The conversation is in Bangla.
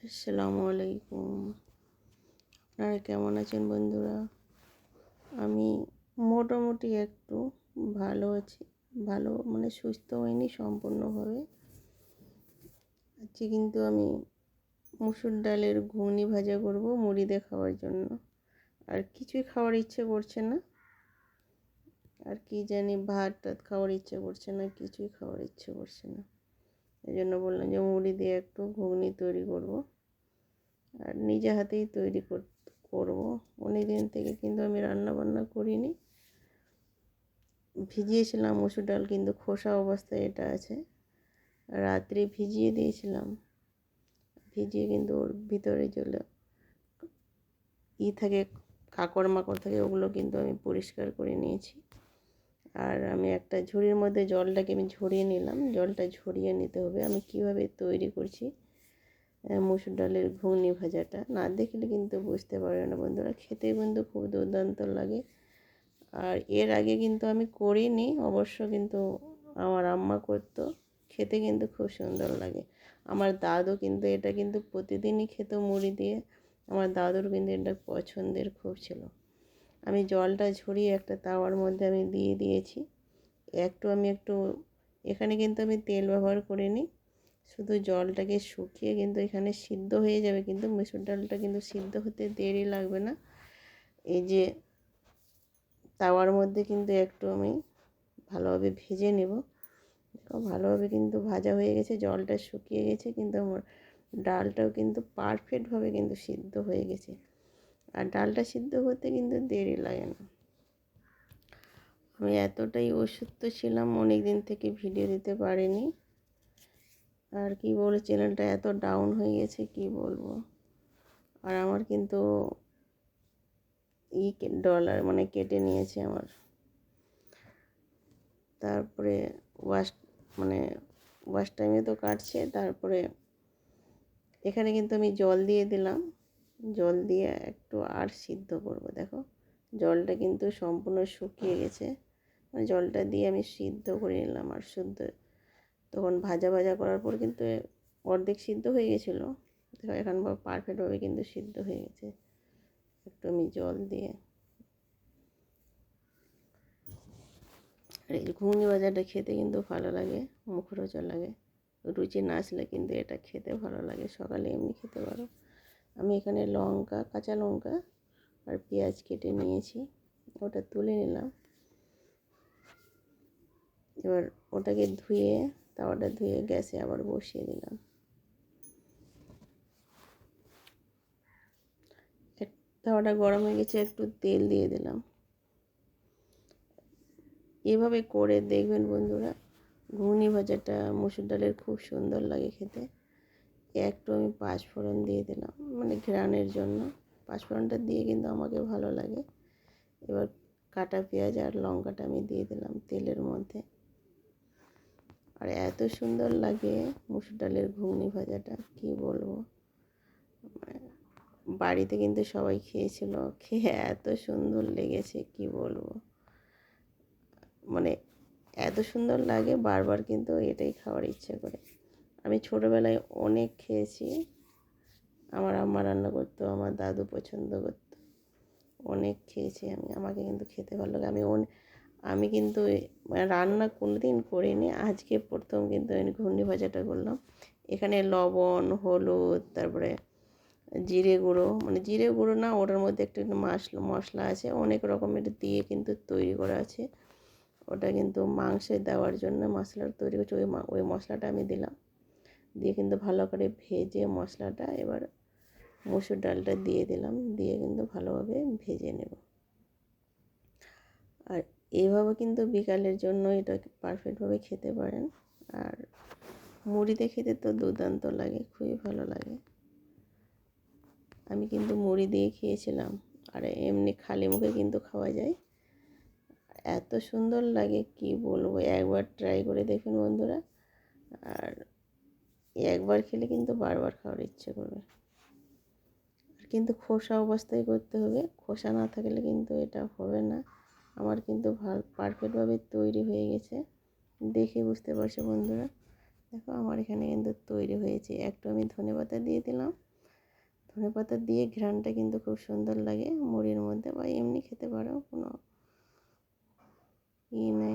আসসালামু আলাইকুম। আপনারা কেমন আছেন বন্ধুরা? আমি মোটামুটি একটু ভালো আছি। ভালো মানে সুস্থ হইনি সম্পূর্ণভাবে। আজকে কিন্তু আমি মুসুর ডালের ঘুগনি ভাজা করব মুড়ি দিয়ে খাওয়ার জন্য। আর কিছুই খাওয়ার ইচ্ছে করছে না। আর কি জানি ভাত টাত খাওয়ার ইচ্ছে করছে না, কিছুই খাওয়ার ইচ্ছে করছে না। এই জন্য বললাম যে মুড়ি দিয়ে একটু ঘুগনি তৈরি করব। আর নিজে হাতেই তৈরি করব। অনেক দিন থেকে কিন্তু আমি রান্না বান্না করিনি। ভিজিয়েছিলাম মসুর ডাল, কিন্তু খোসা অবস্থায় এটা আছে। রাত্রে ভিজিয়ে দিয়েছিলাম, ভিজিয়ে কিন্তু ওর ভিতরে যেগুলো থাকে, কাকড় মাকড় থাকে, ওগুলো কিন্তু আমি পরিষ্কার করে নিয়েছি। আর আমি একটা ঝুড়ির মধ্যে জলটাকে আমি ঝরিয়ে নিলাম। জলটা ঝরিয়ে নিতে হবে। আমি কিভাবে তৈরি করছি মসুর ডালের ঘুগনি ভাজাটা না দেখলে কিন্তু বুঝতে পারবে না বন্ধুরা। খেতে কিন্তু খুব দুর্দান্ত লাগে। আর এর আগে কিন্তু আমি করিনি অবশ্য, কিন্তু আমার আম্মা করতো, খেতে কিন্তু খুব সুন্দর লাগে। আমার দাদু কিন্তু এটা কিন্তু প্রতিদিনই খেত মুড়ি দিয়ে। আমার দাদুর কিন্তু এটা পছন্দের খুব ছিল। আমি জলটা ঝরিয়ে একটা তাওয়ার মধ্যে আমি দিয়ে দিয়েছি। একটু এখানে কিন্তু আমি তেল ব্যবহার করিনি, শুধু জলটাকে শুকিয়ে কিন্তু এখানে সিদ্ধ হয়ে যাবে। কিন্তু মসুর ডালটা কিন্তু সিদ্ধ হতে দেরি লাগবে না। এই যে তাওয়ার মধ্যে কিন্তু একটু আমি ভালোভাবে ভেজে নেব। ভালোভাবে কিন্তু ভাজা হয়ে গেছে, জলটা শুকিয়ে গেছে, কিন্তু আমার ডালটাও কিন্তু পারফেক্টভাবে কিন্তু সিদ্ধ হয়ে গেছে। আর ডালটা সিদ্ধ করতে কিন্তু দেরি লাগে না। আমি এতটাই অসুস্থ ছিলাম, অনেক দিন থেকে ভিডিও দিতে পারিনি। আর কি বলে চ্যানেলটা এত ডাউন হয়ে গেছে কি বলবো। আর আমার কিন্তু ডলার মানে কেটে নিয়েছে আমার। তারপরে ওয়াশ মানে ওয়াশ টাইমে তো কাটছে। তারপরে এখানে কিন্তু আমি জল দিয়ে দিলাম। জল দিয়ে একটু আর সিদ্ধ করব। দেখো জলটা কিন্তু সম্পূর্ণ শুকিয়ে গেছে। মানে জলটা দিয়ে আমি সিদ্ধ করে নিলাম। আর শুদ্ধ তখন ভাজা ভাজা করার পর কিন্তু অর্ধেক সিদ্ধ হয়ে গেছিলো। দেখো এখন পারফেক্টভাবে কিন্তু সিদ্ধ হয়ে গেছে। একটু আমি জল দিয়ে, আর এই ঘুগনি ভাজাটা খেতে কিন্তু ভালো লাগে, মুখরোচক লাগে। রুচি না আসলে কিন্তু এটা খেতে ভালো লাগে। সকালে এমনি খেতে পারো। আমি এখানে লঙ্কা, কাঁচা লঙ্কা আর পেঁয়াজ কেটে নিয়েছি, ওটা তুলে নিলাম। এবার ওটাকে ধুয়ে, তাওয়াটা ধুয়ে গ্যাসে আবার বসিয়ে দিলাম। তাওয়াটা গরম হয়ে গেছে, একটু তেল দিয়ে দিলাম। এভাবে করে দেখবেন বন্ধুরা, ঘুগনি ভাজাটা মসুর ডালের খুব সুন্দর লাগে খেতে। একটু আমি পাঁচফোড়ন দিয়ে দিলাম, মানে ঘ্রাণের জন্য। পাঁচফোড়নটা দিয়ে কিন্তু আমাকে ভালো লাগে। এবার কাটা পেঁয়াজ আর লঙ্কাটা আমি দিয়ে দিলাম তেলের মধ্যে। আর এত সুন্দর লাগে মসুর ডালের ঘুগনি ভাজাটা, কি বলবো। বাড়িতে কিন্তু সবাই খেয়েছিল, খেয়ে এত সুন্দর লেগেছে কি বলবো। মানে এত সুন্দর লাগে, বারবার কিন্তু এটাই খাওয়ার ইচ্ছে করে। আমি ছোটোবেলায় অনেক খেয়েছি। আমার আম্মা রান্না করতো, আমার দাদু পছন্দ করতো, অনেক খেয়েছি আমি। আমাকে কিন্তু খেতে ভালো লাগে। আমি কিন্তু রান্না কোনোদিন করিনি, আজকে প্রথম কিন্তু আমি ঘুগনি ভাজাটা করলাম। এখানে লবণ, হলুদ, তারপরে জিরে গুঁড়ো, মানে জিরে গুঁড়ো না, ওটার মধ্যে একটু মশলা আছে, অনেক রকমের দিয়ে কিন্তু তৈরি করা আছে। ওটা কিন্তু মাংসে দেওয়ার জন্য মশলাটা তৈরি করছে। ওই মশলাটা আমি দিলাম, দিয়ে কিন্তু ভালো করে ভেজে মশলাটা এবার মসুর ডালটা দিয়ে দিলাম, দিয়ে কিন্তু ভালোভাবে ভেজে নেব। আর এইভাবে কিন্তু বিকালের জন্য এটা পারফেক্টভাবে খেতে পারেন। আর মুড়িতে খেতে তো দুর্দান্ত লাগে, খুবই ভালো লাগে। আমি কিন্তু মুড়ি দিয়ে খেয়েছিলাম, আর এমনি খালি মুখে কিন্তু খাওয়া যায়। এত সুন্দর লাগে কি বলবো। একবার ট্রাই করে দেখুন বন্ধুরা। আর একবার খেলে কিন্তু বারবার খাওয়ার ইচ্ছে করবে। আর কিন্তু খোসা অবস্থায় করতে হবে, খোসা না থাকলে কিন্তু এটা হবে না। আমার কিন্তু পারফেক্টভাবে তৈরি হয়ে গেছে, দেখে বুঝতে পারছো বন্ধুরা। দেখো আমার এখানে কিন্তু তৈরি হয়েছে। একটু আমি ধনেপাতা দিয়ে দিলাম, ধনেপাতা দিয়ে ঘ্রাণটা কিন্তু খুব সুন্দর লাগে মুড়ির মধ্যে, বা এমনি খেতে পারো, কোনো ই নাই।